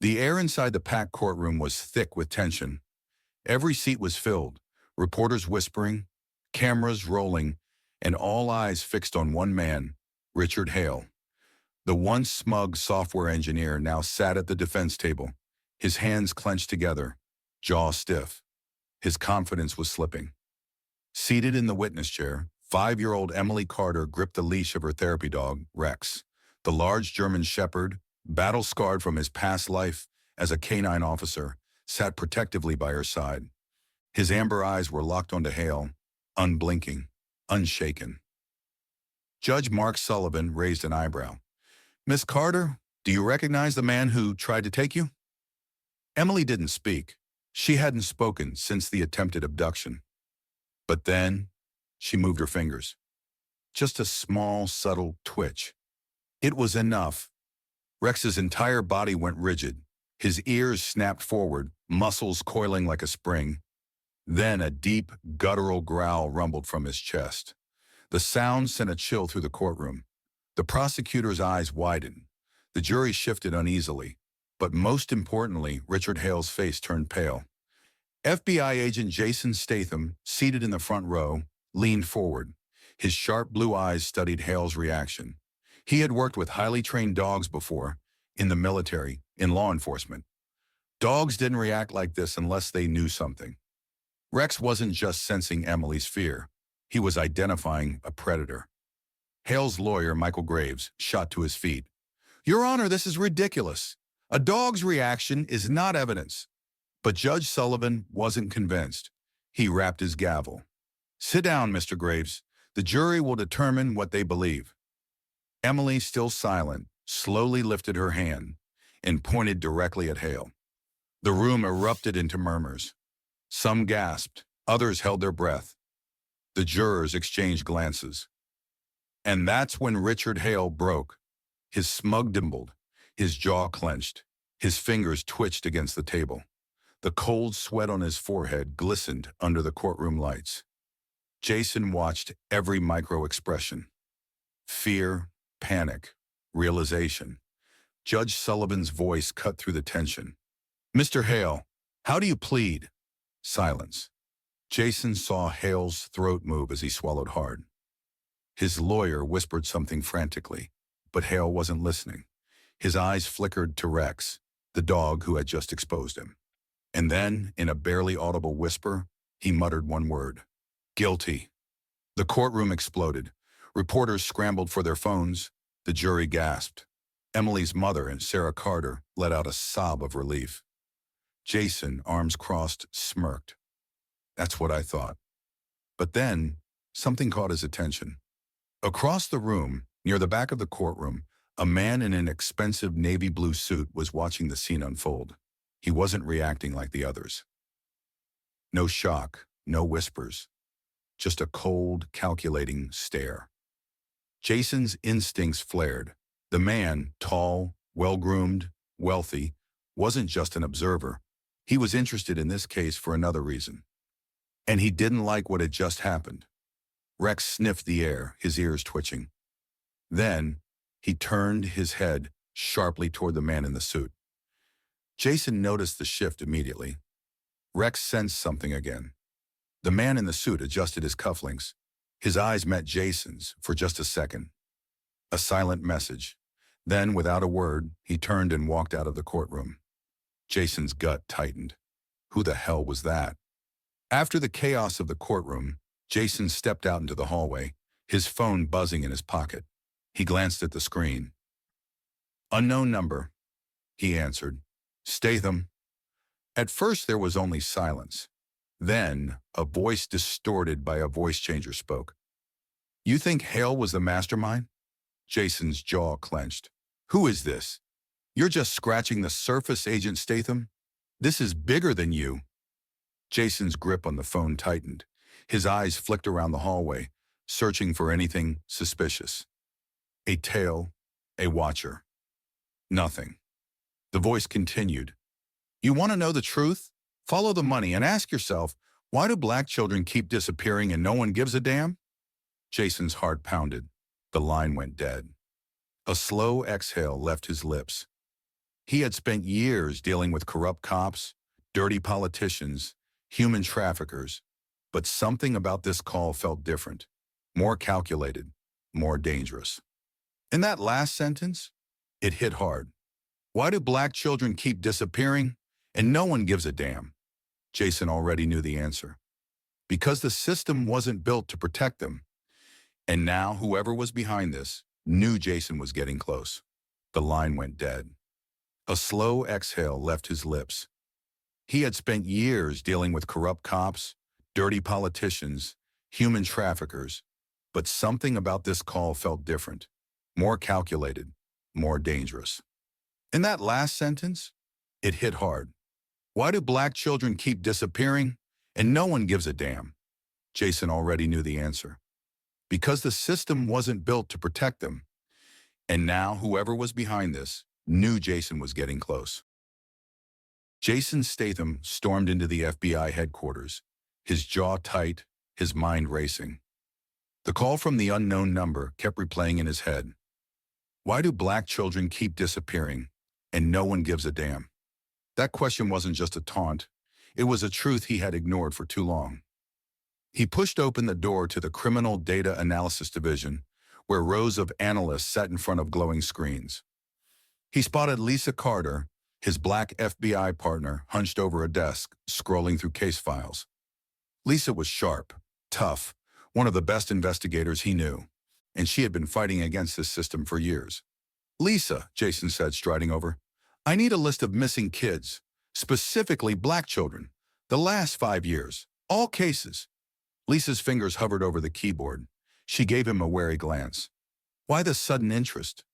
The air inside the packed courtroom was thick with tension. Every seat was filled, reporters whispering, cameras rolling, and all eyes fixed on one man, Richard Hale. The once smug software engineer now sat at the defense table, his hands clenched together, jaw stiff. His confidence was slipping. Seated in the witness chair, 5-year-old Emily Carter gripped the leash of her therapy dog, Rex. The large German shepherd, battle-scarred from his past life as a canine officer, sat protectively by her side. His amber eyes were locked onto Hale, unblinking, unshaken. Judge Mark Sullivan raised an eyebrow. "Miss Carter, do you recognize the man who tried to take you?" Emily didn't speak. She hadn't spoken since the attempted abduction. But then, she moved her fingers. Just a small, subtle twitch. It was enough. Rex's entire body went rigid. His ears snapped forward, muscles coiling like a spring. Then a deep, guttural growl rumbled from his chest. The sound sent a chill through the courtroom. The prosecutor's eyes widened. The jury shifted uneasily. But most importantly, Richard Hale's face turned pale. FBI agent Jason Statham, seated in the front row, leaned forward. His sharp blue eyes studied Hale's reaction. He had worked with highly trained dogs before, in the military, in law enforcement. Dogs didn't react like this unless they knew something. Rex wasn't just sensing Emily's fear. He was identifying a predator. Hale's lawyer, Michael Graves, shot to his feet. "Your Honor, this is ridiculous. A dog's reaction is not evidence." But Judge Sullivan wasn't convinced. He rapped his gavel. "Sit down, Mr. Graves. The jury will determine what they believe." Emily, still silent, slowly lifted her hand and pointed directly at Hale. The room erupted into murmurs. Some gasped, others held their breath. The jurors exchanged glances. And that's when Richard Hale broke. His smug dimpled, his jaw clenched, his fingers twitched against the table. The cold sweat on his forehead glistened under the courtroom lights. Jason watched every micro-expression. Fear, panic, realization. Judge Sullivan's voice cut through the tension. "Mr. Hale, how do you plead?" Silence. Jason saw Hale's throat move as he swallowed hard. His lawyer whispered something frantically, but Hale wasn't listening. His eyes flickered to Rex, the dog who had just exposed him. And then, in a barely audible whisper, he muttered one word: "Guilty." The courtroom exploded. Reporters scrambled for their phones. The jury gasped. Emily's mother and Sarah Carter let out a sob of relief. Jason, arms crossed, smirked. "That's what I thought." But then, something caught his attention. Across the room, near the back of the courtroom, a man in an expensive navy blue suit was watching the scene unfold. He wasn't reacting like the others. No shock, no whispers. Just a cold, calculating stare. Jason's instincts flared. The man, tall, well-groomed, wealthy, wasn't just an observer. He was interested in this case for another reason. And he didn't like what had just happened. Rex sniffed the air, his ears twitching. Then, he turned his head sharply toward the man in the suit. Jason noticed the shift immediately. Rex sensed something again. The man in the suit adjusted his cufflinks. His eyes met Jason's for just a second. A silent message. Then, without a word, he turned and walked out of the courtroom. Jason's gut tightened. Who the hell was that? After the chaos of the courtroom, Jason stepped out into the hallway, his phone buzzing in his pocket. He glanced at the screen. "Unknown number," he answered. "Statham." At first there was only silence. Then, a voice distorted by a voice changer spoke. "You think Hale was the mastermind?" Jason's jaw clenched. "Who is this? You're just scratching the surface, Agent Statham. This is bigger than you." Jason's grip on the phone tightened. His eyes flicked around the hallway, searching for anything suspicious. A tail, a watcher. Nothing. The voice continued. "You want to know the truth? Follow the money and ask yourself, why do black children keep disappearing and no one gives a damn?" Jason's heart pounded. The line went dead. A slow exhale left his lips. He had spent years dealing with corrupt cops, dirty politicians, human traffickers, but something about this call felt different, more calculated, more dangerous. In that last sentence, it hit hard. Why do black children keep disappearing and no one gives a damn? Jason already knew the answer. Because the system wasn't built to protect them. And now whoever was behind this knew Jason was getting close. The line went dead. A slow exhale left his lips. He had spent years dealing with corrupt cops, dirty politicians, human traffickers, but something about this call felt different, more calculated, more dangerous. In that last sentence, it hit hard. Why do black children keep disappearing and no one gives a damn? Jason already knew the answer. Because the system wasn't built to protect them. And now whoever was behind this knew Jason was getting close. Jason Statham stormed into the FBI headquarters, his jaw tight, his mind racing. The call from the unknown number kept replaying in his head. Why do black children keep disappearing and no one gives a damn? That question wasn't just a taunt. It was a truth he had ignored for too long. He pushed open the door to the Criminal Data Analysis Division, where rows of analysts sat in front of glowing screens. He spotted Lisa Carter, his black FBI partner, hunched over a desk, scrolling through case files. Lisa was sharp, tough, one of the best investigators he knew, and she had been fighting against this system for years. "Lisa," Jason said, striding over, "I need a list of missing kids, specifically black children, the last 5 years, all cases." Lisa's fingers hovered over the keyboard. She gave him a wary glance. "Why the sudden interest?"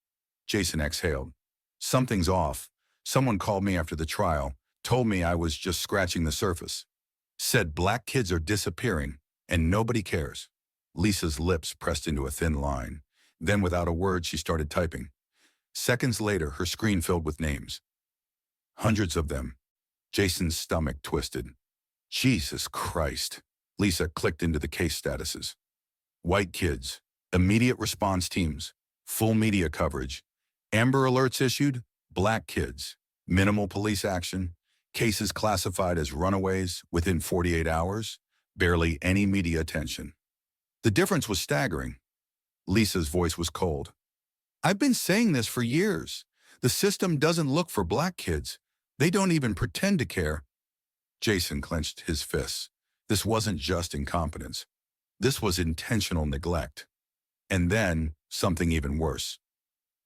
Jason exhaled. "Something's off. Someone called me after the trial, told me I was just scratching the surface. Said black kids are disappearing, and nobody cares." Lisa's lips pressed into a thin line. Then, without a word, she started typing. Seconds later, her screen filled with names. Hundreds of them. Jason's stomach twisted. Jesus Christ. Lisa clicked into the case statuses. White kids, immediate response teams, full media coverage, Amber Alerts issued, black kids, minimal police action, cases classified as runaways within 48 hours, barely any media attention. The difference was staggering. Lisa's voice was cold. "I've been saying this for years. The system doesn't look for black kids. They don't even pretend to care." Jason clenched his fists. This wasn't just incompetence. This was intentional neglect. And then, something even worse.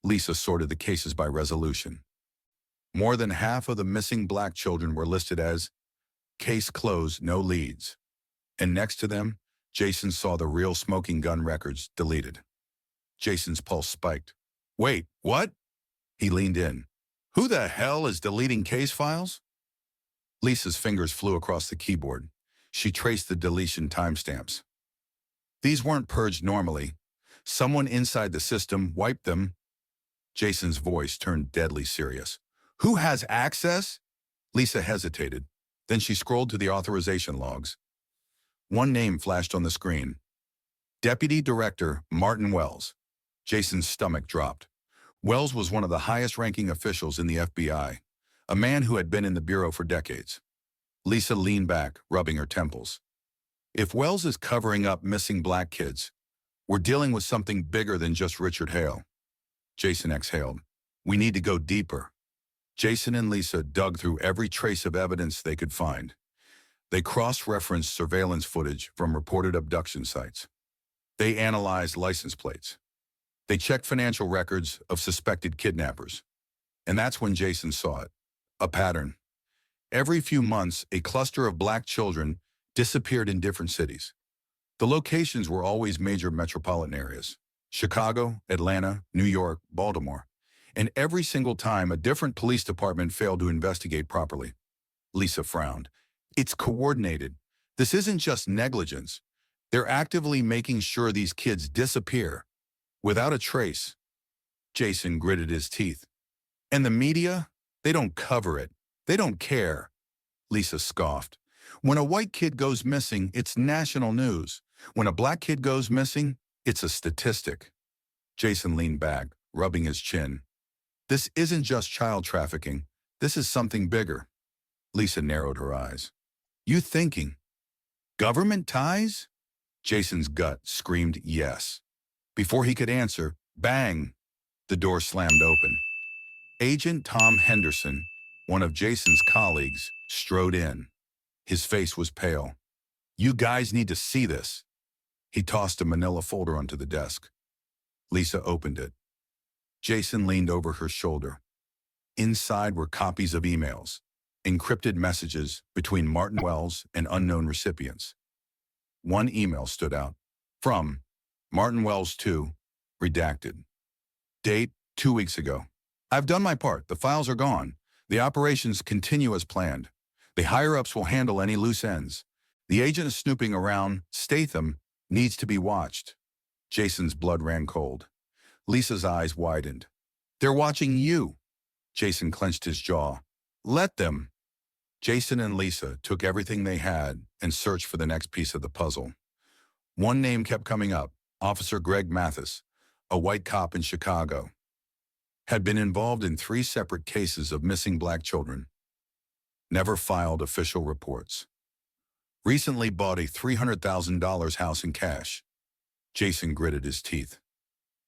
Lisa sorted the cases by resolution. More than half of the missing black children were listed as case closed, no leads. And next to them, Jason saw the real smoking gun records deleted. Jason's pulse spiked. "Wait, what?" He leaned in. "Who the hell is deleting case files?" Lisa's fingers flew across the keyboard. She traced the deletion timestamps. These weren't purged normally. Someone inside the system wiped them. Jason's voice turned deadly serious. "Who has access?" Lisa hesitated. Then she scrolled to the authorization logs. One name flashed on the screen. Deputy Director Martin Wells. Jason's stomach dropped. Wells was one of the highest-ranking officials in the FBI, a man who had been in the Bureau for decades. Lisa leaned back, rubbing her temples. If Wells is covering up missing black kids, we're dealing with something bigger than just Richard Hale. Jason exhaled. "We need to go deeper." Jason and Lisa dug through every trace of evidence they could find. They cross-referenced surveillance footage from reported abduction sites. They analyzed license plates. They checked financial records of suspected kidnappers. And that's when Jason saw it. A pattern. Every few months, a cluster of black children disappeared in different cities. The locations were always major metropolitan areas: Chicago, Atlanta, New York, Baltimore. And every single time, a different police department failed to investigate properly. Lisa frowned. "It's coordinated. This isn't just negligence. They're actively making sure these kids disappear without a trace." Jason gritted his teeth. "And the media? They don't cover it. They don't care." Lisa scoffed. "When a white kid goes missing, it's national news. When a black kid goes missing, it's a statistic." Jason leaned back, rubbing his chin. This isn't just child trafficking. This is something bigger. Lisa narrowed her eyes. You thinking? Government ties? Jason's gut screamed yes. Before he could answer, bang! The door slammed open. Agent Tom Henderson, one of Jason's colleagues, strode in. His face was pale. You guys need to see this. He tossed a manila folder onto the desk. Lisa opened it. Jason leaned over her shoulder. Inside were copies of emails, encrypted messages between Martin Wells and unknown recipients. One email stood out. From Martin Wells to, redacted. Date, 2 weeks ago. I've done my part. The files are gone. The operations continue as planned. The higher-ups will handle any loose ends. The agent is snooping around. Statham needs to be watched. Jason's blood ran cold. Lisa's eyes widened. They're watching you. Jason clenched his jaw. Let them. Jason and Lisa took everything they had and searched for the next piece of the puzzle. One name kept coming up, Officer Greg Mathis, a white cop in Chicago. Had been involved in 3 separate cases of missing black children. Never filed official reports. Recently bought a $300,000 house in cash. Jason gritted his teeth.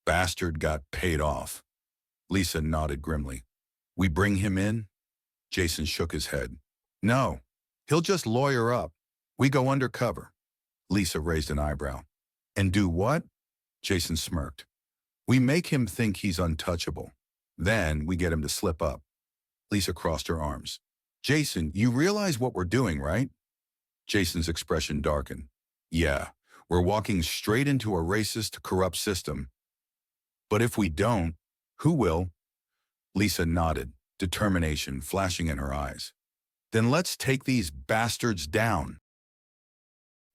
Bastard got paid off. Lisa nodded grimly. We bring him in? Jason shook his head. No, he'll just lawyer up. We go undercover. Lisa raised an eyebrow. And do what? Jason smirked. We make him think he's untouchable. Then we get him to slip up. Lisa crossed her arms. Jason, you realize what we're doing, right? Jason's expression darkened. Yeah, we're walking straight into a racist, corrupt system. But if we don't, who will? Lisa nodded, determination flashing in her eyes. Then let's take these bastards down.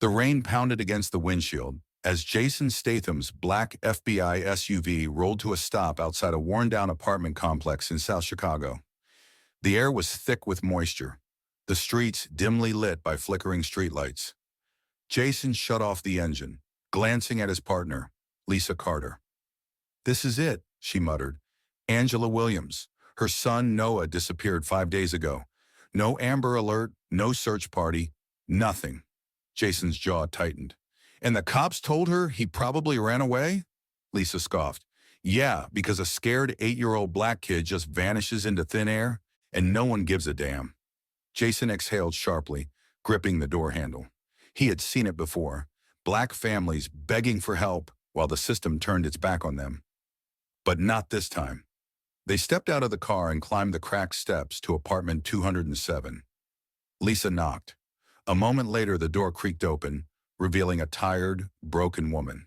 The rain pounded against the windshield as Jason Statham's black FBI SUV rolled to a stop outside a worn-down apartment complex in South Chicago. The air was thick with moisture, the streets dimly lit by flickering streetlights. Jason shut off the engine, glancing at his partner, Lisa Carter. This is it, she muttered. Angela Williams. Her son Noah disappeared 5 days ago. No Amber Alert, no search party, nothing. Jason's jaw tightened. And the cops told her he probably ran away? Lisa scoffed. Yeah, because a scared 8-year-old black kid just vanishes into thin air, and no one gives a damn. Jason exhaled sharply, gripping the door handle. He had seen it before. Black families begging for help while the system turned its back on them. But not this time. They stepped out of the car and climbed the cracked steps to apartment 207. Lisa knocked. A moment later, the door creaked open, revealing a tired, broken woman.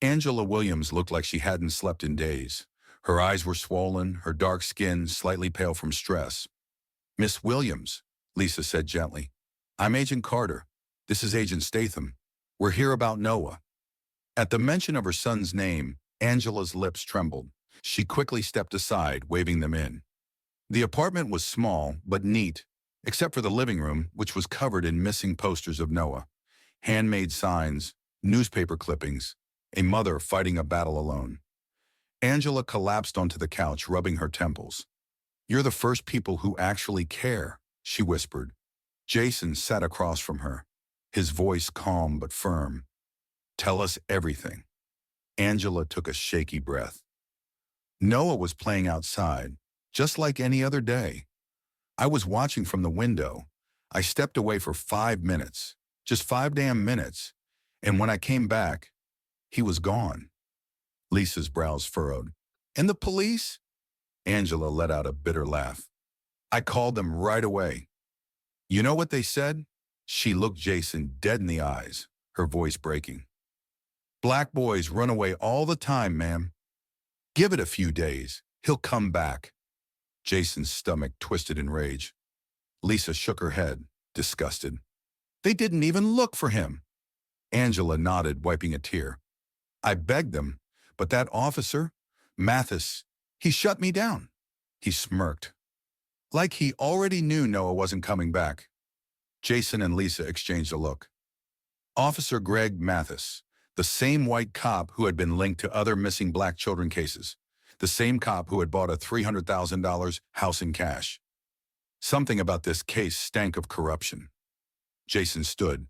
Angela Williams looked like she hadn't slept in days. Her eyes were swollen, her dark skin slightly pale from stress. Miss Williams, Lisa said gently. I'm Agent Carter. This is Agent Statham. We're here about Noah. At the mention of her son's name, Angela's lips trembled. She quickly stepped aside, waving them in. The apartment was small, but neat, except for the living room, which was covered in missing posters of Noah. Handmade signs, newspaper clippings, a mother fighting a battle alone. Angela collapsed onto the couch, rubbing her temples. You're the first people who actually care, she whispered. Jason sat across from her, his voice calm but firm. Tell us everything. Angela took a shaky breath. Noah was playing outside, just like any other day. I was watching from the window. I stepped away for 5 minutes, just 5 damn minutes, and when I came back, he was gone. Lisa's brows furrowed. And the police? Angela let out a bitter laugh. I called them right away. You know what they said? She looked Jason dead in the eyes, her voice breaking. Black boys run away all the time, ma'am. Give it a few days. He'll come back. Jason's stomach twisted in rage. Lisa shook her head, disgusted. They didn't even look for him. Angela nodded, wiping a tear. I begged them, but that officer, Mathis, he shut me down. He smirked. Like he already knew Noah wasn't coming back. Jason and Lisa exchanged a look. Officer Greg Mathis, the same white cop who had been linked to other missing black children cases. the same cop who had bought a $300,000 house in cash. Something about this case stank of corruption. Jason stood.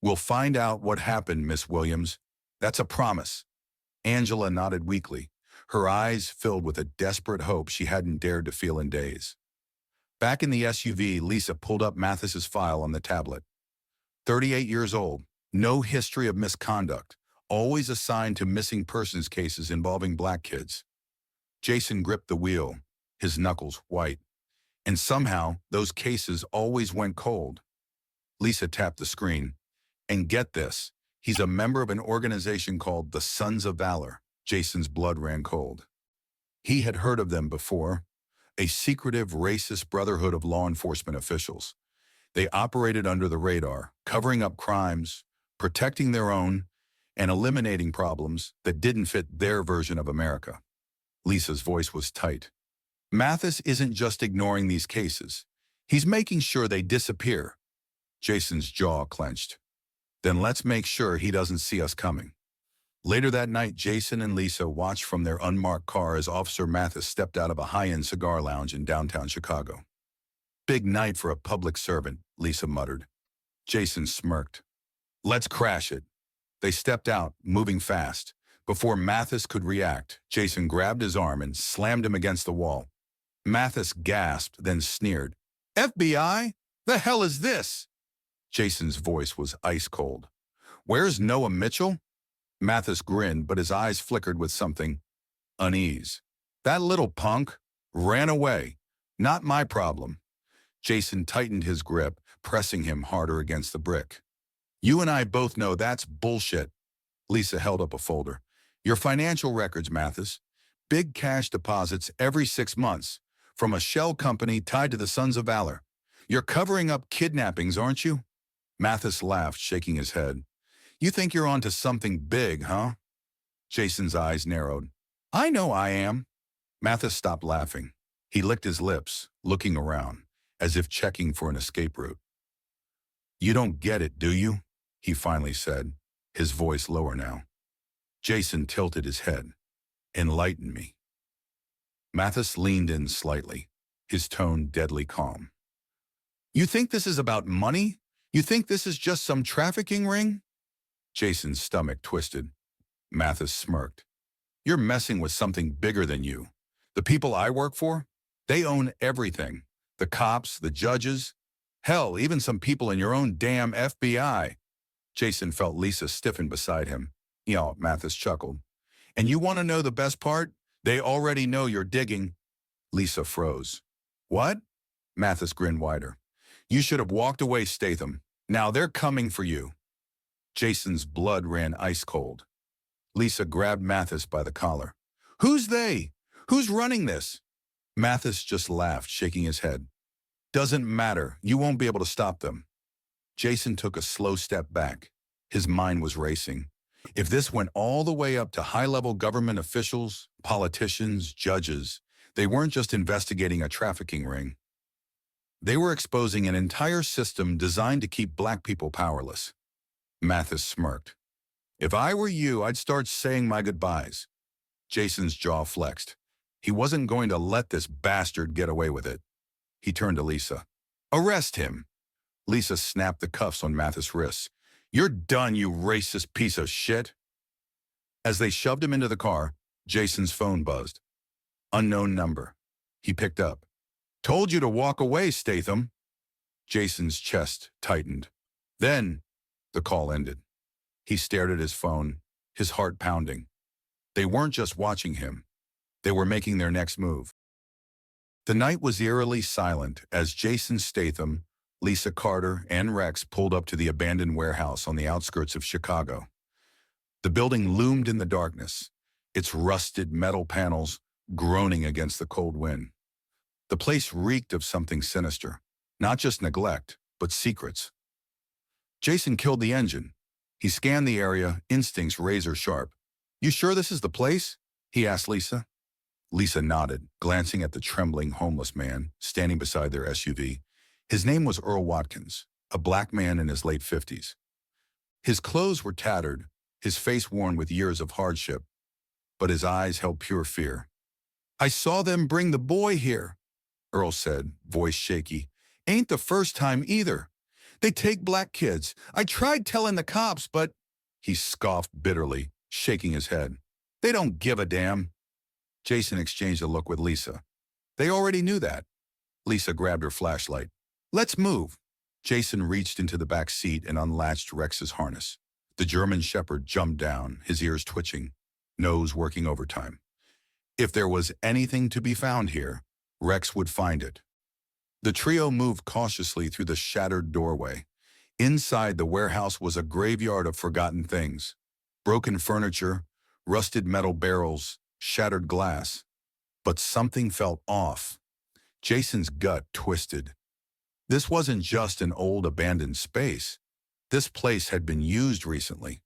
"We'll find out what happened, Miss Williams. That's a promise." Angela nodded weakly, her eyes filled with a desperate hope she hadn't dared to feel in days. Back in the SUV, Lisa pulled up Mathis's file on the tablet. 38 years old, no history of misconduct, always assigned to missing persons cases involving black kids. Jason gripped the wheel, his knuckles white. And somehow, those cases always went cold. Lisa tapped the screen. "And get this, he's a member of an organization called the Sons of Valor." Jason's blood ran cold. He had heard of them before, a secretive, racist brotherhood of law enforcement officials. They operated under the radar, covering up crimes, protecting their own, and eliminating problems that didn't fit their version of America. Lisa's voice was tight. "Mathis isn't just ignoring these cases. He's making sure they disappear." Jason's jaw clenched. "Then let's make sure he doesn't see us coming." Later that night, Jason and Lisa watched from their unmarked car as Officer Mathis stepped out of a high-end cigar lounge in downtown Chicago. "Big night for a public servant," Lisa muttered. Jason smirked. "Let's crash it." They stepped out, moving fast. Before Mathis could react, Jason grabbed his arm and slammed him against the wall. Mathis gasped, then sneered. "FBI? The hell is this?" Jason's voice was ice cold. "Where's Noah Mitchell?" Mathis grinned, but his eyes flickered with something. Unease. "That little punk ran away. Not my problem." Jason tightened his grip, pressing him harder against the brick. "You and I both know that's bullshit." Lisa held up a folder. "Your financial records, Mathis. Big cash deposits every 6 months, from a shell company tied to the Sons of Valor. You're covering up kidnappings, aren't you?" Mathis laughed, shaking his head. "You think you're onto something big, huh?" Jason's eyes narrowed. "I know I am." Mathis stopped laughing. He licked his lips, looking around, as if checking for an escape route. "You don't get it, do you?" he finally said, his voice lower now. Jason tilted his head. "Enlighten me." Mathis leaned in slightly, his tone deadly calm. "You think this is about money? You think this is just some trafficking ring?" Jason's stomach twisted. Mathis smirked. "You're messing with something bigger than you. The people I work for, they own everything. The cops, the judges, hell, even some people in your own damn FBI." Jason felt Lisa stiffen beside him. "Yeah," Mathis chuckled. "And you want to know the best part? They already know you're digging." Lisa froze. "What?" Mathis grinned wider. "You should have walked away, Statham. Now they're coming for you." Jason's blood ran ice cold. Lisa grabbed Mathis by the collar. "Who's they? Who's running this?" Mathis just laughed, shaking his head. "Doesn't matter. You won't be able to stop them." Jason took a slow step back. His mind was racing. If this went all the way up to high-level government officials, politicians, judges, they weren't just investigating a trafficking ring. They were exposing an entire system designed to keep black people powerless. Mathis smirked. "If I were you, I'd start saying my goodbyes." Jason's jaw flexed. He wasn't going to let this bastard get away with it. He turned to Lisa. "Arrest him." Lisa snapped the cuffs on Mathis' wrists. "You're done, you racist piece of shit." As they shoved him into the car, Jason's phone buzzed. Unknown number. He picked up. "Told you to walk away, Statham." Jason's chest tightened. Then, the call ended. He stared at his phone, his heart pounding. They weren't just watching him. They were making their next move. The night was eerily silent as Jason Statham, Lisa Carter, and Rex pulled up to the abandoned warehouse on the outskirts of Chicago. The building loomed in the darkness, its rusted metal panels groaning against the cold wind. The place reeked of something sinister, not just neglect, but secrets. Jason killed the engine. He scanned the area, instincts razor sharp. "You sure this is the place?" he asked Lisa. Lisa nodded, glancing at the trembling homeless man standing beside their SUV. His name was Earl Watkins, a black man in his late 50s. His clothes were tattered, his face worn with years of hardship, but his eyes held pure fear. I saw them bring the boy here, Earl said, voice shaky. Ain't the first time either. They take black kids. I tried telling the cops, but... He scoffed bitterly, shaking his head. They don't give a damn. Jason exchanged a look with Lisa. They already knew that. Lisa grabbed her flashlight. Let's move. Jason reached into the back seat and unlatched Rex's harness. The German Shepherd jumped down, his ears twitching, nose working overtime. If there was anything to be found here, Rex would find it. The trio moved cautiously through the shattered doorway. Inside the warehouse was a graveyard of forgotten things. Broken furniture, rusted metal barrels, shattered glass. But something felt off. Jason's gut twisted. This wasn't just an old abandoned space. This place had been used recently.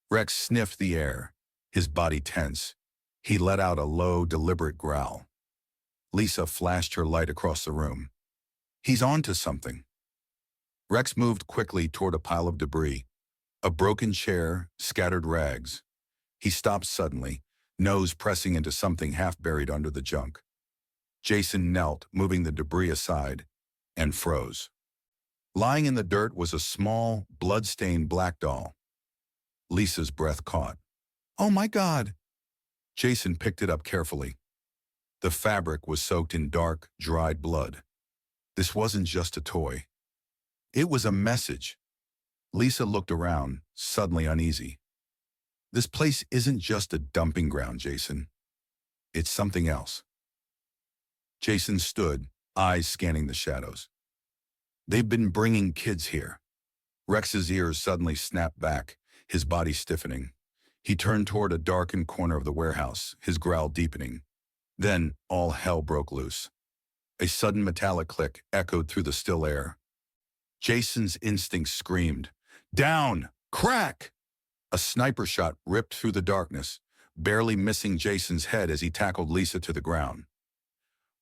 Rex sniffed the air, his body tense. He let out a low, deliberate growl. Lisa flashed her light across the room. He's onto something. Rex moved quickly toward a pile of debris, a broken chair, scattered rags. He stopped suddenly, nose pressing into something half buried under the junk. Jason knelt, moving the debris aside, and froze. Lying in the dirt was a small, blood-stained black doll. Lisa's breath caught. Oh my God! Jason picked it up carefully. The fabric was soaked in dark, dried blood. This wasn't just a toy. It was a message. Lisa looked around, suddenly uneasy. This place isn't just a dumping ground, Jason. It's something else. Jason stood, eyes scanning the shadows. They've been bringing kids here. Rex's ears suddenly snapped back, his body stiffening. He turned toward a darkened corner of the warehouse, his growl deepening. Then all hell broke loose. A sudden metallic click echoed through the still air. Jason's instincts screamed, "Down! Crack!" A sniper shot ripped through the darkness, barely missing Jason's head as he tackled Lisa to the ground.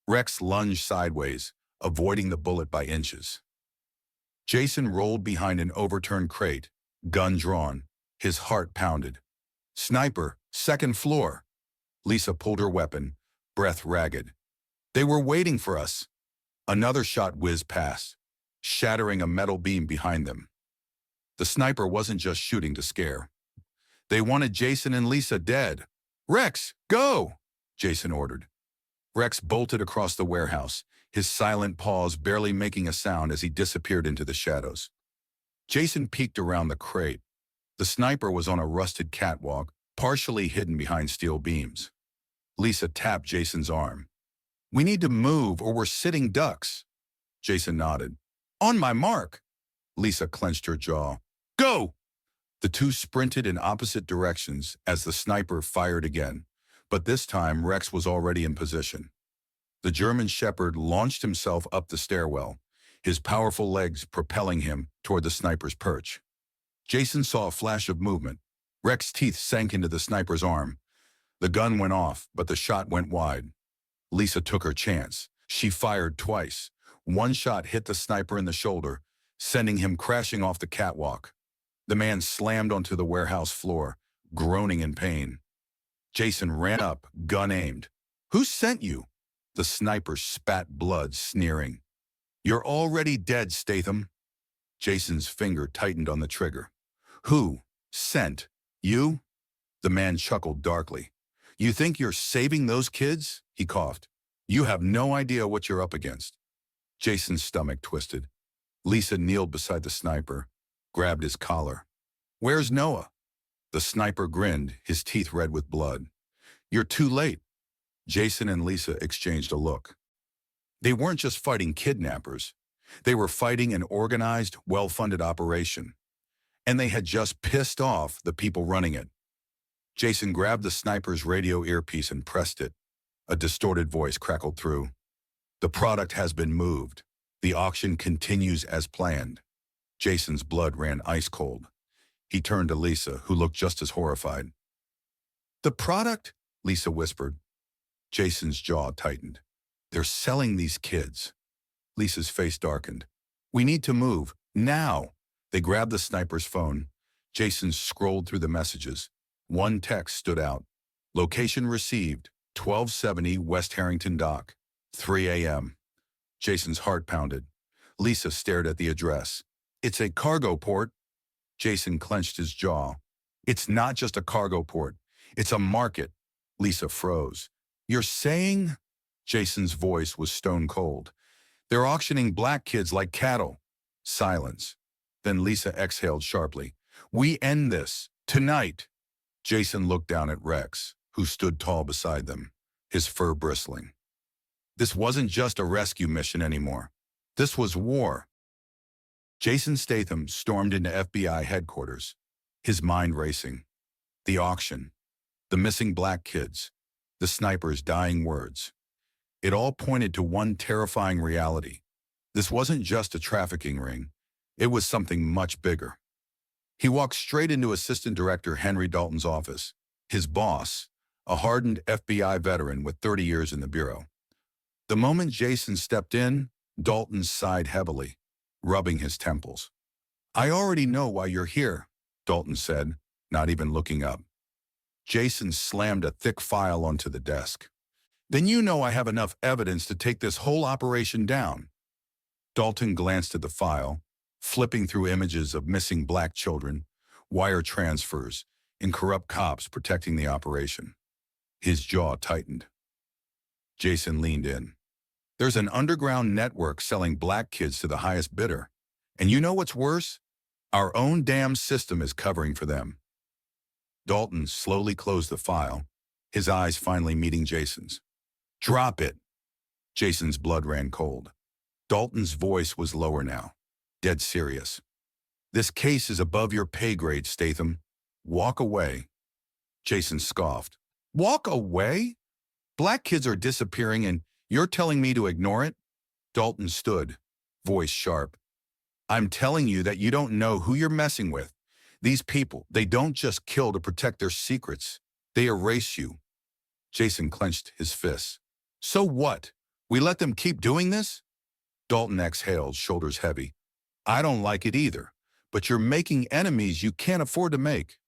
Rex lunged sideways, avoiding the bullet by inches. Jason rolled behind an overturned crate, gun drawn, his heart pounded. Sniper, second floor. Lisa pulled her weapon, breath ragged. They were waiting for us. Another shot whizzed past, shattering a metal beam behind them. The sniper wasn't just shooting to scare. They wanted Jason and Lisa dead. Rex, go! Jason ordered. Rex bolted across the warehouse, his silent paws barely making a sound as he disappeared into the shadows. Jason peeked around the crate. The sniper was on a rusted catwalk, partially hidden behind steel beams. Lisa tapped Jason's arm. We need to move or we're sitting ducks. Jason nodded. On my mark. Lisa clenched her jaw. Go! The two sprinted in opposite directions as the sniper fired again, but this time Rex was already in position. The German Shepherd launched himself up the stairwell, his powerful legs propelling him toward the sniper's perch. Jason saw a flash of movement. Rex's teeth sank into the sniper's arm. The gun went off, but the shot went wide. Lisa took her chance. She fired twice. One shot hit the sniper in the shoulder, sending him crashing off the catwalk. The man slammed onto the warehouse floor, groaning in pain. Jason ran up, gun aimed. Who sent you? The sniper spat blood, sneering. You're already dead, Statham. Jason's finger tightened on the trigger. Who? Sent? You? The man chuckled darkly. You think you're saving those kids? He coughed. You have no idea what you're up against. Jason's stomach twisted. Lisa kneeled beside the sniper, grabbed his collar. Where's Noah? The sniper grinned, his teeth red with blood. You're too late. Jason and Lisa exchanged a look. They weren't just fighting kidnappers. They were fighting an organized, well-funded operation. And they had just pissed off the people running it. Jason grabbed the sniper's radio earpiece and pressed it. A distorted voice crackled through. The product has been moved. The auction continues as planned. Jason's blood ran ice cold. He turned to Lisa, who looked just as horrified. The product? Lisa whispered. Jason's jaw tightened. They're selling these kids. Lisa's face darkened. We need to move, now. They grabbed the sniper's phone. Jason scrolled through the messages. One text stood out. Location received. 1270 West Harrington Dock, 3 a.m. Jason's heart pounded. Lisa stared at the address. It's a cargo port. Jason clenched his jaw. It's not just a cargo port. It's a market. Lisa froze. You're saying? Jason's voice was stone cold. They're auctioning black kids like cattle. Silence. Then Lisa exhaled sharply. We end this. Tonight. Jason looked down at Rex, who stood tall beside them, his fur bristling. This wasn't just a rescue mission anymore. This was war. Jason Statham stormed into FBI headquarters, his mind racing. The auction, the missing black kids, the sniper's dying words. It all pointed to one terrifying reality. This wasn't just a trafficking ring. It was something much bigger. He walked straight into Assistant Director Henry Dalton's office, his boss, a hardened FBI veteran with 30 years in the bureau. The moment Jason stepped in, Dalton sighed heavily, rubbing his temples. I already know why you're here, Dalton said, not even looking up. Jason slammed a thick file onto the desk. Then you know I have enough evidence to take this whole operation down. Dalton glanced at the file, flipping through images of missing black children, wire transfers, and corrupt cops protecting the operation. His jaw tightened. Jason leaned in. There's an underground network selling black kids to the highest bidder. And you know what's worse? Our own damn system is covering for them. Dalton slowly closed the file, his eyes finally meeting Jason's. Drop it. Jason's blood ran cold. Dalton's voice was lower now, dead serious. This case is above your pay grade, Statham. Walk away. Jason scoffed. Walk away? Black kids are disappearing and you're telling me to ignore it? Dalton stood, voice sharp. I'm telling you that you don't know who you're messing with. These people, they don't just kill to protect their secrets. They erase you. Jason clenched his fists. So what? We let them keep doing this? Dalton exhaled, shoulders heavy. I don't like it either, but you're making enemies you can't afford to make.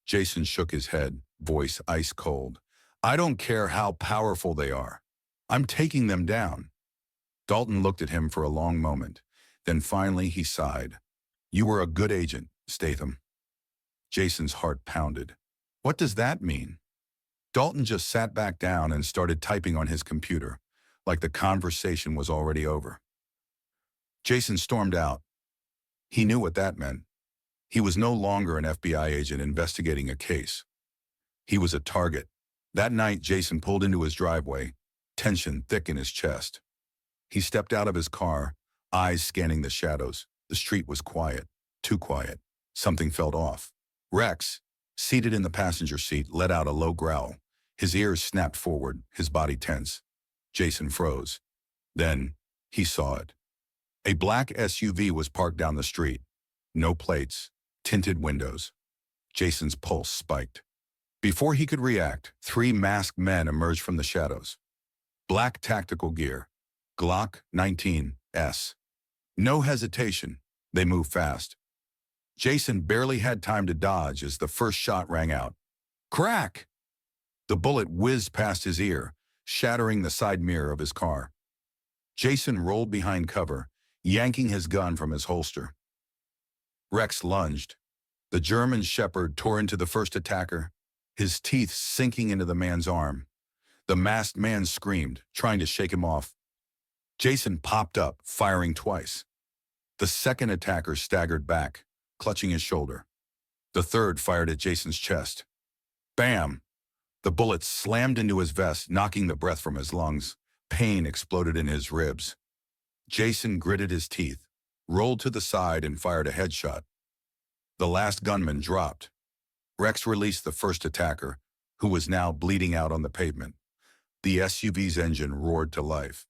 Jason shook his head, voice ice cold. I don't care how powerful they are. I'm taking them down. Dalton looked at him for a long moment. Then finally he sighed. You were a good agent, Statham. Jason's heart pounded. What does that mean? Dalton just sat back down and started typing on his computer, like the conversation was already over. Jason stormed out. He knew what that meant. He was no longer an FBI agent investigating a case. He was a target. That night, Jason pulled into his driveway, tension thick in his chest. He stepped out of his car, eyes scanning the shadows. The street was quiet, too quiet. Something felt off. Rex, seated in the passenger seat, let out a low growl. His ears snapped forward, his body tense. Jason froze. Then, he saw it. A black SUV was parked down the street. No plates, tinted windows. Jason's pulse spiked. Before he could react, 3 masked men emerged from the shadows. Black tactical gear, Glock 19S. No hesitation, they moved fast. Jason barely had time to dodge as the first shot rang out. Crack! The bullet whizzed past his ear, shattering the side mirror of his car. Jason rolled behind cover, yanking his gun from his holster. Rex lunged. The German shepherd tore into the first attacker, his teeth sinking into the man's arm. The masked man screamed, trying to shake him off. Jason popped up, firing twice. The second attacker staggered back, clutching his shoulder. The third fired at Jason's chest. Bam! The bullet slammed into his vest, knocking the breath from his lungs. Pain exploded in his ribs. Jason gritted his teeth, rolled to the side, and fired a headshot. The last gunman dropped. Rex released the first attacker, who was now bleeding out on the pavement. The SUV's engine roared to life.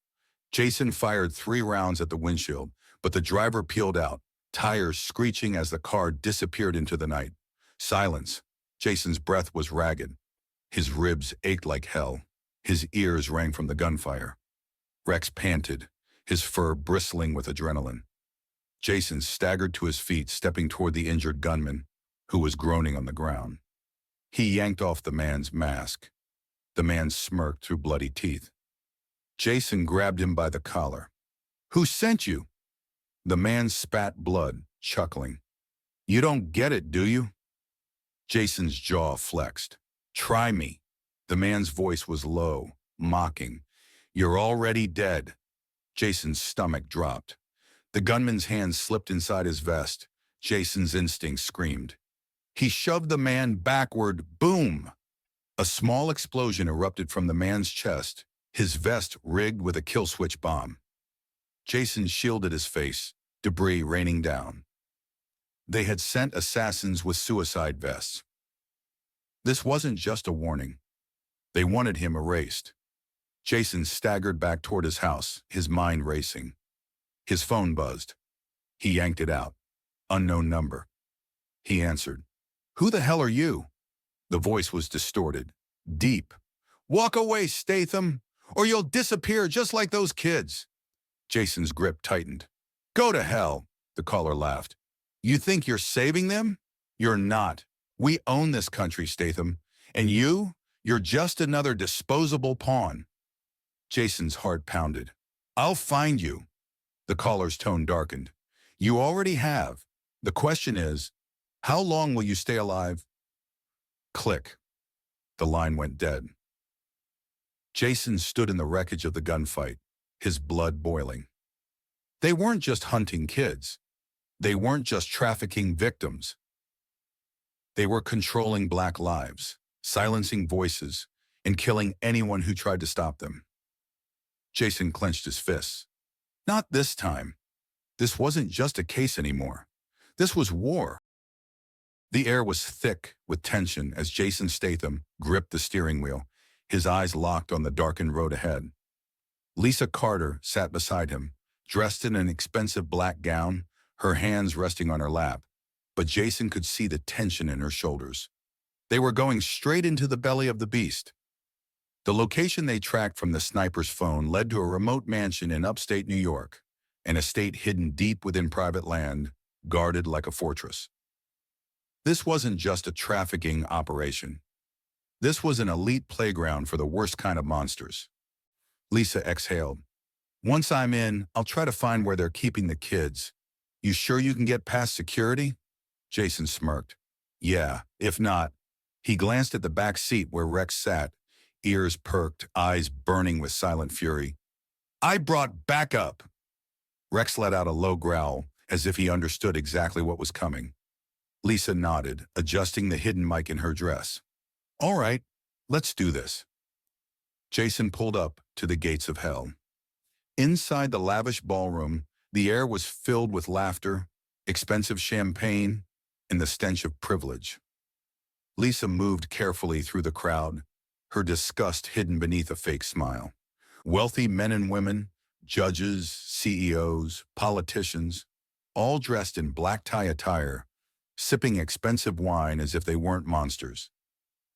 Jason fired 3 rounds at the windshield, but the driver peeled out, tires screeching as the car disappeared into the night. Silence. Jason's breath was ragged. His ribs ached like hell. His ears rang from the gunfire. Rex panted, his fur bristling with adrenaline. Jason staggered to his feet, stepping toward the injured gunman, who was groaning on the ground. He yanked off the man's mask. The man smirked through bloody teeth. Jason grabbed him by the collar. "Who sent you?" The man spat blood, chuckling. "You don't get it, do you?" Jason's jaw flexed. "Try me." The man's voice was low, mocking. "You're already dead." Jason's stomach dropped. The gunman's hand slipped inside his vest. Jason's instinct screamed. He shoved the man backward. Boom! A small explosion erupted from the man's chest, his vest rigged with a kill switch bomb. Jason shielded his face, debris raining down. They had sent assassins with suicide vests. This wasn't just a warning. They wanted him erased. Jason staggered back toward his house, his mind racing. His phone buzzed. He yanked it out. Unknown number. He answered. "Who the hell are you?" The voice was distorted, deep. "Walk away, Statham, or you'll disappear just like those kids." Jason's grip tightened. "Go to hell," the caller laughed. "You think you're saving them? You're not. We own this country, Statham. And you're just another disposable pawn." Jason's heart pounded. "I'll find you." The caller's tone darkened. "You already have. The question is, how long will you stay alive?" Click. The line went dead. Jason stood in the wreckage of the gunfight, his blood boiling. They weren't just hunting kids. They weren't just trafficking victims. They were controlling black lives, silencing voices, and killing anyone who tried to stop them. Jason clenched his fists. Not this time. This wasn't just a case anymore. This was war. The air was thick with tension as Jason Statham gripped the steering wheel, his eyes locked on the darkened road ahead. Lisa Carter sat beside him, dressed in an expensive black gown, her hands resting on her lap, but Jason could see the tension in her shoulders. They were going straight into the belly of the beast. The location they tracked from the sniper's phone led to a remote mansion in upstate New York, an estate hidden deep within private land, guarded like a fortress. This wasn't just a trafficking operation. This was an elite playground for the worst kind of monsters. Lisa exhaled. "Once I'm in, I'll try to find where they're keeping the kids. You sure you can get past security?" Jason smirked. "Yeah, if not." He glanced at the back seat where Rex sat, ears perked, eyes burning with silent fury. "I brought backup." Rex let out a low growl, as if he understood exactly what was coming. Lisa nodded, adjusting the hidden mic in her dress. "All right, let's do this." Jason pulled up to the gates of hell. Inside the lavish ballroom, the air was filled with laughter, expensive champagne, and the stench of privilege. Lisa moved carefully through the crowd, her disgust hidden beneath a fake smile. Wealthy men and women, judges, CEOs, politicians, all dressed in black tie attire, sipping expensive wine as if they weren't monsters.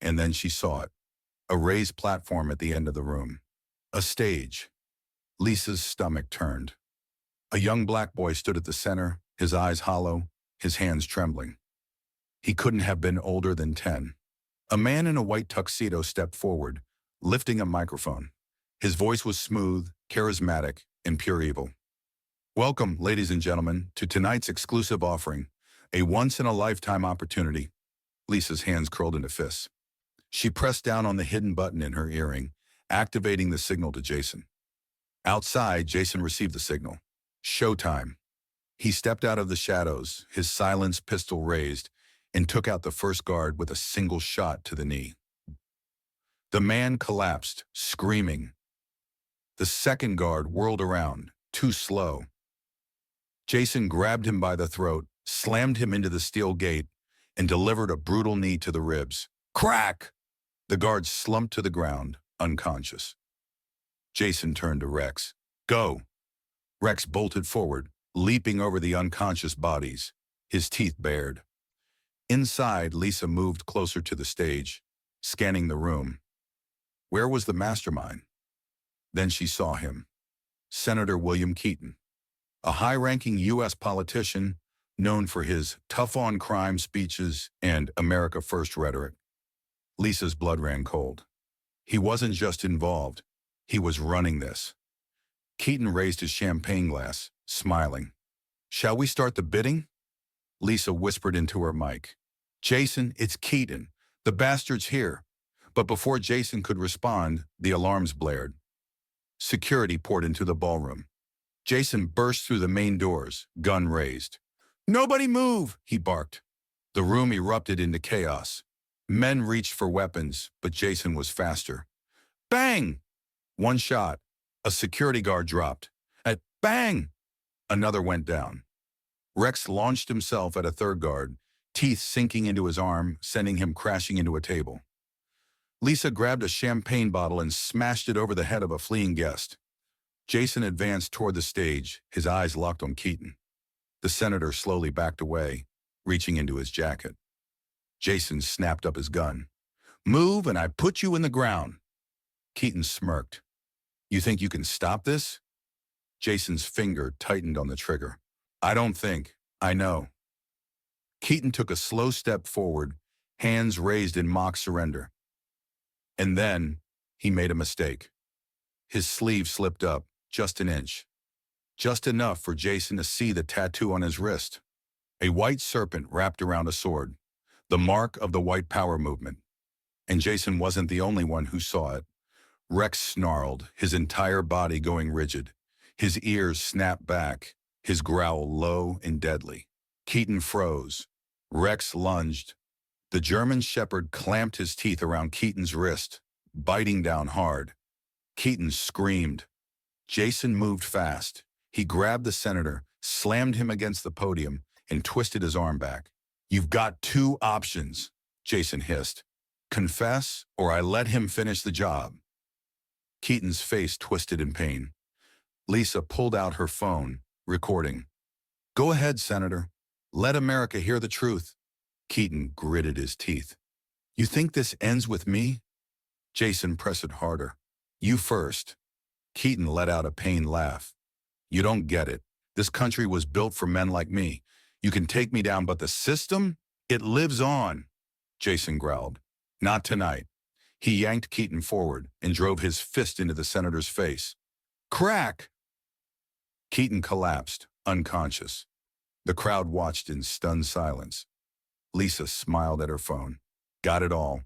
And then she saw it, a raised platform at the end of the room. A stage. Lisa's stomach turned. A young black boy stood at the center, his eyes hollow, his hands trembling. He couldn't have been older than 10. A man in a white tuxedo stepped forward, lifting a microphone. His voice was smooth, charismatic, and pure evil. "Welcome, ladies and gentlemen, to tonight's exclusive offering, a once-in-a-lifetime opportunity." Lisa's hands curled into fists. She pressed down on the hidden button in her earring, activating the signal to Jason. Outside, Jason received the signal. Showtime. He stepped out of the shadows, his silenced pistol raised, and took out the first guard with a single shot to the knee. The man collapsed, screaming. The second guard whirled around, too slow. Jason grabbed him by the throat, slammed him into the steel gate, and delivered a brutal knee to the ribs. Crack! The guard slumped to the ground, unconscious. Jason turned to Rex. "Go!" Rex bolted forward, leaping over the unconscious bodies, his teeth bared. Inside, Lisa moved closer to the stage, scanning the room. Where was the mastermind? Then she saw him. Senator William Keaton, a high-ranking U.S. politician known for his tough-on-crime speeches and America First rhetoric. Lisa's blood ran cold. He wasn't just involved. He was running this. Keaton raised his champagne glass, smiling. "Shall we start the bidding?" Lisa whispered into her mic. "Jason, it's Keaton. The bastard's here." But before Jason could respond, the alarms blared. Security poured into the ballroom. Jason burst through the main doors, gun raised. "Nobody move!" he barked. The room erupted into chaos. Men reached for weapons, but Jason was faster. Bang! One shot. A security guard dropped. At bang! Another went down. Rex launched himself at a third guard, teeth sinking into his arm, sending him crashing into a table. Lisa grabbed a champagne bottle and smashed it over the head of a fleeing guest. Jason advanced toward the stage, his eyes locked on Keaton. The senator slowly backed away, reaching into his jacket. Jason snapped up his gun. "Move and I put you in the ground." Keaton smirked. "You think you can stop this?" Jason's finger tightened on the trigger. "I don't think. I know." Keaton took a slow step forward, hands raised in mock surrender. And then he made a mistake. His sleeve slipped up just an inch. Just enough for Jason to see the tattoo on his wrist. A white serpent wrapped around a sword. The mark of the white power movement. And Jason wasn't the only one who saw it. Rex snarled, his entire body going rigid. His ears snapped back, his growl low and deadly. Keaton froze. Rex lunged. The German shepherd clamped his teeth around Keaton's wrist, biting down hard. Keaton screamed. Jason moved fast. He grabbed the senator, slammed him against the podium, and twisted his arm back. "You've got two options," Jason hissed. "Confess, or I let him finish the job." Keaton's face twisted in pain. Lisa pulled out her phone, recording. "Go ahead, Senator. Let America hear the truth." Keaton gritted his teeth. "You think this ends with me?" Jason pressed it harder. "You first." Keaton let out a pained laugh. "You don't get it. This country was built for men like me. You can take me down, but the system? It lives on." Jason growled. "Not tonight." He yanked Keaton forward and drove his fist into the senator's face. Crack! Keaton collapsed, unconscious. The crowd watched in stunned silence. Lisa smiled at her phone. Got it all.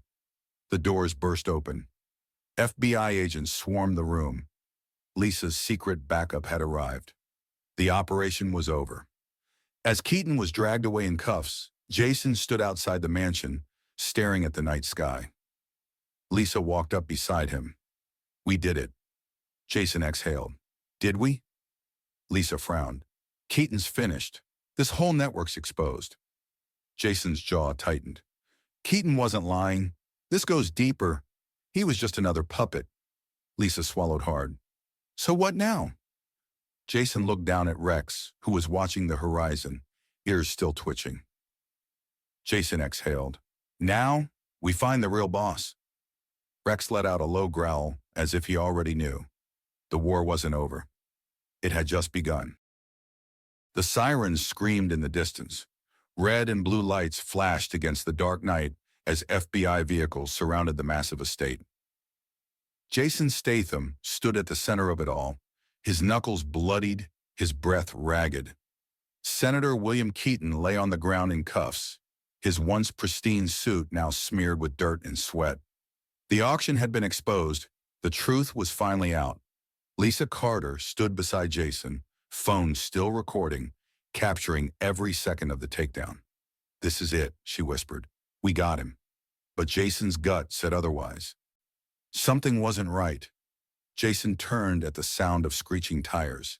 The doors burst open. FBI agents swarmed the room. Lisa's secret backup had arrived. The operation was over. As Keaton was dragged away in cuffs, Jason stood outside the mansion, staring at the night sky. Lisa walked up beside him. "We did it." Jason exhaled. "Did we?" Lisa frowned. "Keaton's finished. This whole network's exposed." Jason's jaw tightened. "Keaton wasn't lying. This goes deeper. He was just another puppet." Lisa swallowed hard. "So what now?" Jason looked down at Rex, who was watching the horizon, ears still twitching. Jason exhaled. "Now, we find the real boss." Rex let out a low growl, as if he already knew. The war wasn't over. It had just begun. The sirens screamed in the distance. Red and blue lights flashed against the dark night as FBI vehicles surrounded the massive estate. Jason Statham stood at the center of it all, his knuckles bloodied, his breath ragged. Senator William Keaton lay on the ground in cuffs, his once pristine suit now smeared with dirt and sweat. The auction had been exposed. The truth was finally out. Lisa Carter stood beside Jason, phone still recording, capturing every second of the takedown. "This is it," she whispered. "We got him." But Jason's gut said otherwise. Something wasn't right. Jason turned at the sound of screeching tires.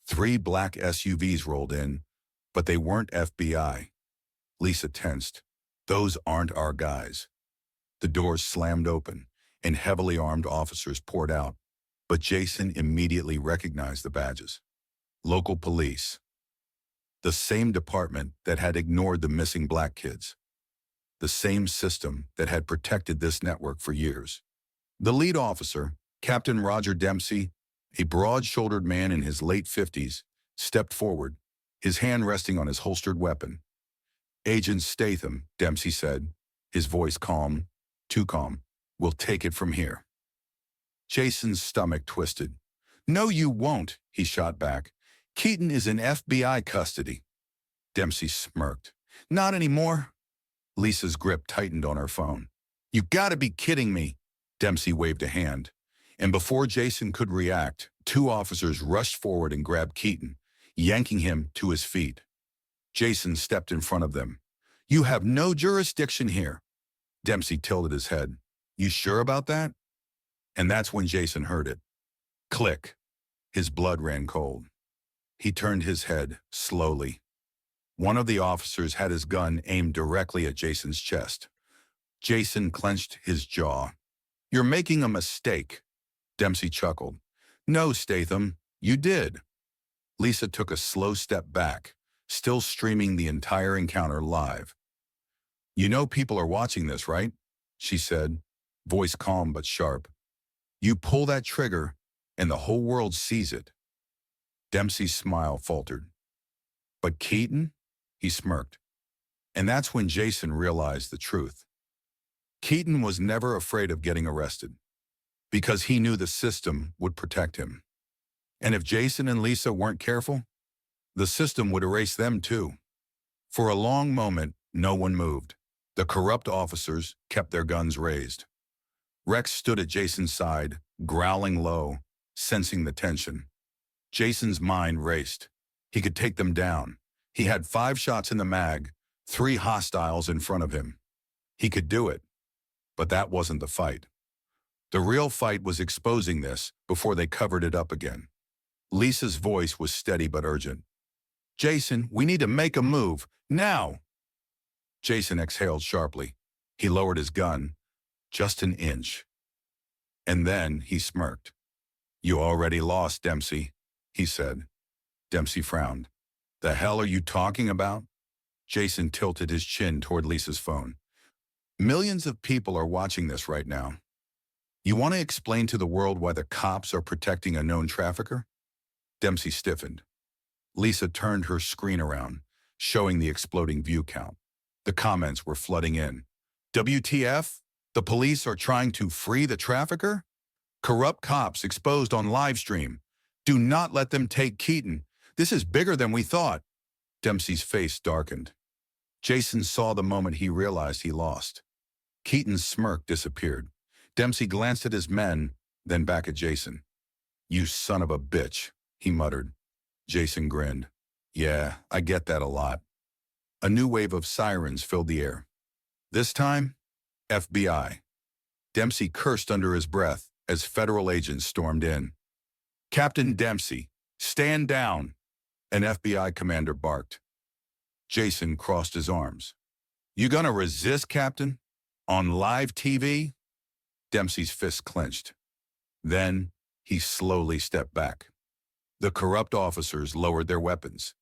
3 black SUVs rolled in, but they weren't FBI. Lisa tensed. "Those aren't our guys." The doors slammed open, and heavily armed officers poured out, but Jason immediately recognized the badges. Local police. The same department that had ignored the missing black kids. The same system that had protected this network for years. The lead officer, Captain Roger Dempsey, a broad-shouldered man in his late 50s, stepped forward, his hand resting on his holstered weapon. "Agent Statham," Dempsey said, his voice calm, too calm. We'll take it from here. Jason's stomach twisted. No, you won't, he shot back. Keaton is in FBI custody. Dempsey smirked. Not anymore. Lisa's grip tightened on her phone. You gotta be kidding me. Dempsey waved a hand. And before Jason could react, two officers rushed forward and grabbed Keaton, yanking him to his feet. Jason stepped in front of them. You have no jurisdiction here. Dempsey tilted his head. You sure about that? And that's when Jason heard it. Click. His blood ran cold. He turned his head slowly. One of the officers had his gun aimed directly at Jason's chest. Jason clenched his jaw. You're making a mistake. Dempsey chuckled. No, Statham, you did. Lisa took a slow step back, still streaming the entire encounter live. You know people are watching this, right? She said, voice calm but sharp. You pull that trigger, and the whole world sees it. Dempsey's smile faltered. But Keaton? He smirked. And that's when Jason realized the truth. Keaton was never afraid of getting arrested, because he knew the system would protect him. And if Jason and Lisa weren't careful, the system would erase them too. For a long moment, no one moved. The corrupt officers kept their guns raised. Rex stood at Jason's side, growling low, sensing the tension. Jason's mind raced. He could take them down. He had 5 shots in the mag, 3 hostiles in front of him. He could do it. But that wasn't the fight. The real fight was exposing this before they covered it up again. Lisa's voice was steady but urgent. Jason, we need to make a move, now! Jason exhaled sharply. He lowered his gun, just an inch. And then he smirked. You already lost, Dempsey, he said. Dempsey frowned. The hell are you talking about? Jason tilted his chin toward Lisa's phone. Millions of people are watching this right now. You want to explain to the world why the cops are protecting a known trafficker? Dempsey stiffened. Lisa turned her screen around, showing the exploding view count. The comments were flooding in. WTF? The police are trying to free the trafficker? Corrupt cops exposed on live stream. Do not let them take Keaton. This is bigger than we thought. Dempsey's face darkened. Jason saw the moment he realized he lost. Keaton's smirk disappeared. Dempsey glanced at his men, then back at Jason. You son of a bitch, he muttered. Jason grinned. Yeah, I get that a lot. A new wave of sirens filled the air. This time, FBI. Dempsey cursed under his breath as federal agents stormed in. Captain Dempsey, stand down, an FBI commander barked. Jason crossed his arms. You gonna resist, Captain? On live TV? Dempsey's fist clenched. Then he slowly stepped back. The corrupt officers lowered their weapons.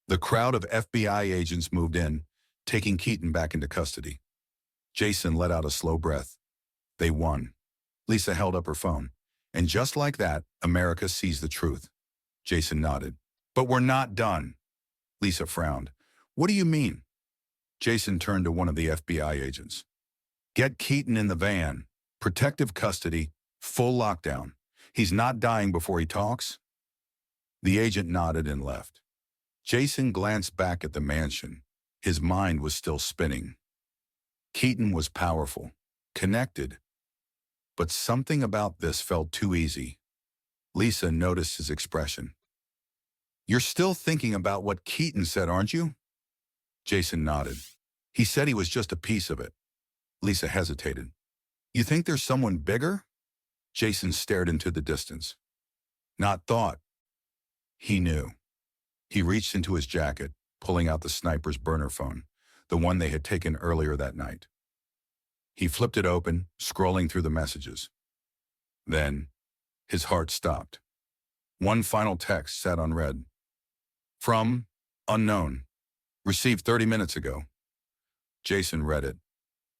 The crowd of FBI agents moved in, taking Keaton back into custody. Jason let out a slow breath. They won. Lisa held up her phone. And just like that, America sees the truth. Jason nodded. But we're not done. Lisa frowned. What do you mean? Jason turned to one of the FBI agents. Get Keaton in the van. Protective custody. Full lockdown. He's not dying before he talks? The agent nodded and left. Jason glanced back at the mansion. His mind was still spinning. Keaton was powerful, connected. But something about this felt too easy. Lisa noticed his expression. You're still thinking about what Keaton said, aren't you? Jason nodded. He said he was just a piece of it. Lisa hesitated. You think there's someone bigger? Jason stared into the distance. Not thought. He knew. He reached into his jacket, pulling out the sniper's burner phone, the one they had taken earlier that night. He flipped it open, scrolling through the messages. Then, his heart stopped. One final text sat unread. From, unknown. Received 30 minutes ago. Jason read it.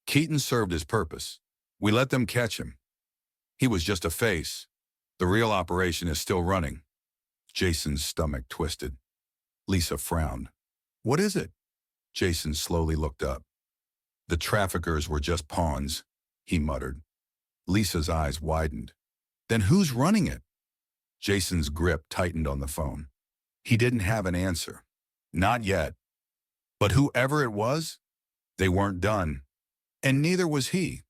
Keaton served his purpose. We let them catch him. He was just a face. The real operation is still running. Jason's stomach twisted. Lisa frowned. What is it? Jason slowly looked up. The traffickers were just pawns, he muttered. Lisa's eyes widened. Then who's running it? Jason's grip tightened on the phone. He didn't have an answer. Not yet. But whoever it was, they weren't done. And neither was he.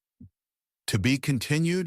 To be continued?